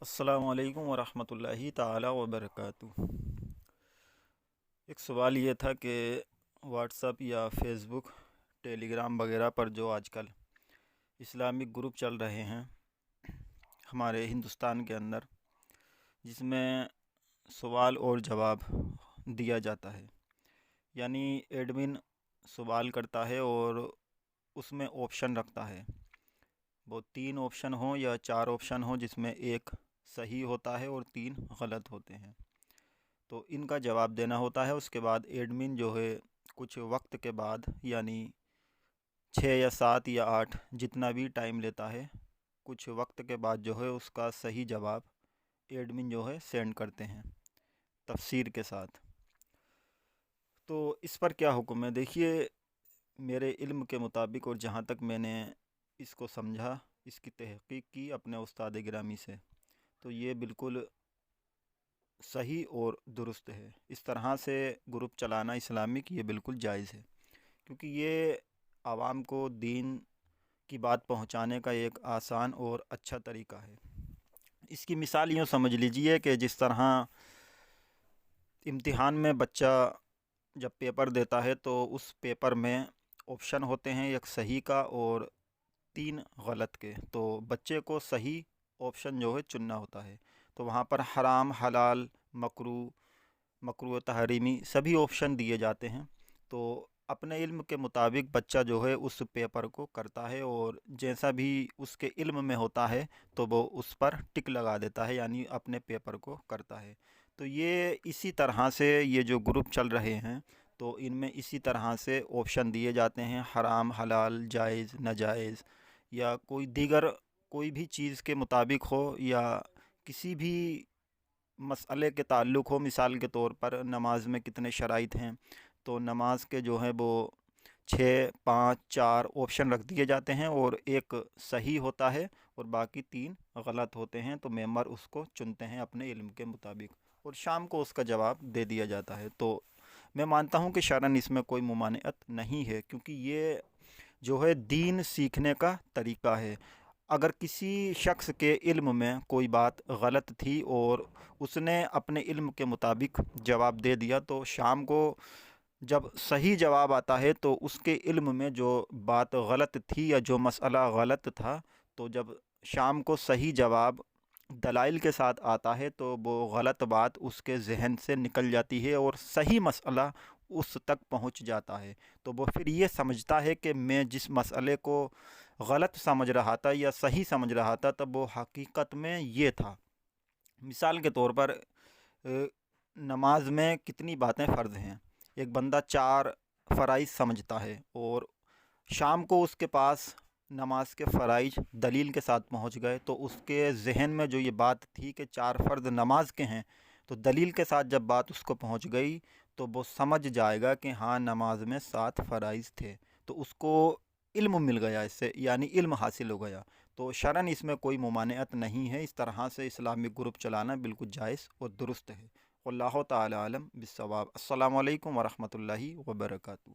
السلام علیکم ورحمۃ اللہ تعالی وبرکاتہ۔ ایک سوال یہ تھا کہ واٹس ایپ یا فیس بک، ٹیلی گرام وغیرہ پر جو آج کل اسلامک گروپ چل رہے ہیں ہمارے ہندوستان کے اندر، جس میں سوال اور جواب دیا جاتا ہے، یعنی ایڈمن سوال کرتا ہے اور اس میں آپشن رکھتا ہے، وہ 3 آپشن ہوں یا 4 آپشن ہوں، جس میں ایک صحیح ہوتا ہے اور 3 غلط ہوتے ہیں، تو ان کا جواب دینا ہوتا ہے۔ اس کے بعد ایڈمن جو ہے کچھ وقت کے بعد، یعنی 6 یا 7 یا 8 جتنا بھی ٹائم لیتا ہے، کچھ وقت کے بعد جو ہے اس کا صحیح جواب ایڈمن جو ہے سینڈ کرتے ہیں تفسیر کے ساتھ۔ تو اس پر کیا حکم ہے؟ دیکھیے، میرے علم کے مطابق اور جہاں تک میں نے اس کو سمجھا، اس کی تحقیق کی اپنے استاد گرامی سے، تو یہ بالکل صحیح اور درست ہے۔ اس طرح سے گروپ چلانا اسلامک یہ بالکل جائز ہے، کیونکہ یہ عوام کو دین کی بات پہنچانے کا ایک آسان اور اچھا طریقہ ہے۔ اس کی مثال یوں سمجھ لیجئے کہ جس طرح امتحان میں بچہ جب پیپر دیتا ہے تو اس پیپر میں آپشن ہوتے ہیں، ایک صحیح کا اور 3 غلط کے، تو بچے کو صحیح آپشن جو ہے چننا ہوتا ہے، تو وہاں پر حرام، حلال، مکروہ تحریمی سبھی آپشن دیے جاتے ہیں۔ تو اپنے علم کے مطابق بچہ جو ہے اس پیپر کو کرتا ہے، اور جیسا بھی اس کے علم میں ہوتا ہے تو وہ اس پر ٹک لگا دیتا ہے، یعنی اپنے پیپر کو کرتا ہے۔ تو یہ اسی طرح سے یہ جو گروپ چل رہے ہیں، تو ان میں اسی طرح سے آپشن دیے جاتے ہیں، حرام، حلال، جائز، ناجائز، یا کوئی بھی چیز کے مطابق ہو، یا کسی بھی مسئلے کے تعلق ہو۔ مثال کے طور پر نماز میں کتنے شرائط ہیں، تو نماز کے جو ہیں وہ 6، 5، 4 آپشن رکھ دیے جاتے ہیں، اور ایک صحیح ہوتا ہے اور باقی 3 غلط ہوتے ہیں، تو ممبر اس کو چنتے ہیں اپنے علم کے مطابق، اور شام کو اس کا جواب دے دیا جاتا ہے۔ تو میں مانتا ہوں کہ شرعاً اس میں کوئی ممانعت نہیں ہے، کیونکہ یہ جو ہے دین سیکھنے کا طریقہ ہے۔ اگر کسی شخص کے علم میں کوئی بات غلط تھی اور اس نے اپنے علم کے مطابق جواب دے دیا، تو شام کو جب صحیح جواب آتا ہے تو اس کے علم میں جو بات غلط تھی یا جو مسئلہ غلط تھا، تو جب شام کو صحیح جواب دلائل کے ساتھ آتا ہے تو وہ غلط بات اس کے ذہن سے نکل جاتی ہے اور صحیح مسئلہ اس تک پہنچ جاتا ہے۔ تو وہ پھر یہ سمجھتا ہے کہ میں جس مسئلے کو غلط سمجھ رہا تھا یا صحیح سمجھ رہا تھا، تب وہ حقیقت میں یہ تھا۔ مثال کے طور پر نماز میں کتنی باتیں فرض ہیں، ایک بندہ 4 فرائض سمجھتا ہے، اور شام کو اس کے پاس نماز کے فرائض دلیل کے ساتھ پہنچ گئے، تو اس کے ذہن میں جو یہ بات تھی کہ 4 فرض نماز کے ہیں، تو دلیل کے ساتھ جب بات اس کو پہنچ گئی تو وہ سمجھ جائے گا کہ ہاں نماز میں 7 فرائض تھے، تو اس کو علم مل گیا، اس سے یعنی علم حاصل ہو گیا۔ تو شرعاً اس میں کوئی ممانعت نہیں ہے، اس طرح سے اسلامک گروپ چلانا بالکل جائز اور درست ہے۔ واللہ تعالی عالم بالصواب۔ السلام علیکم ورحمۃ اللہ وبرکاتہ۔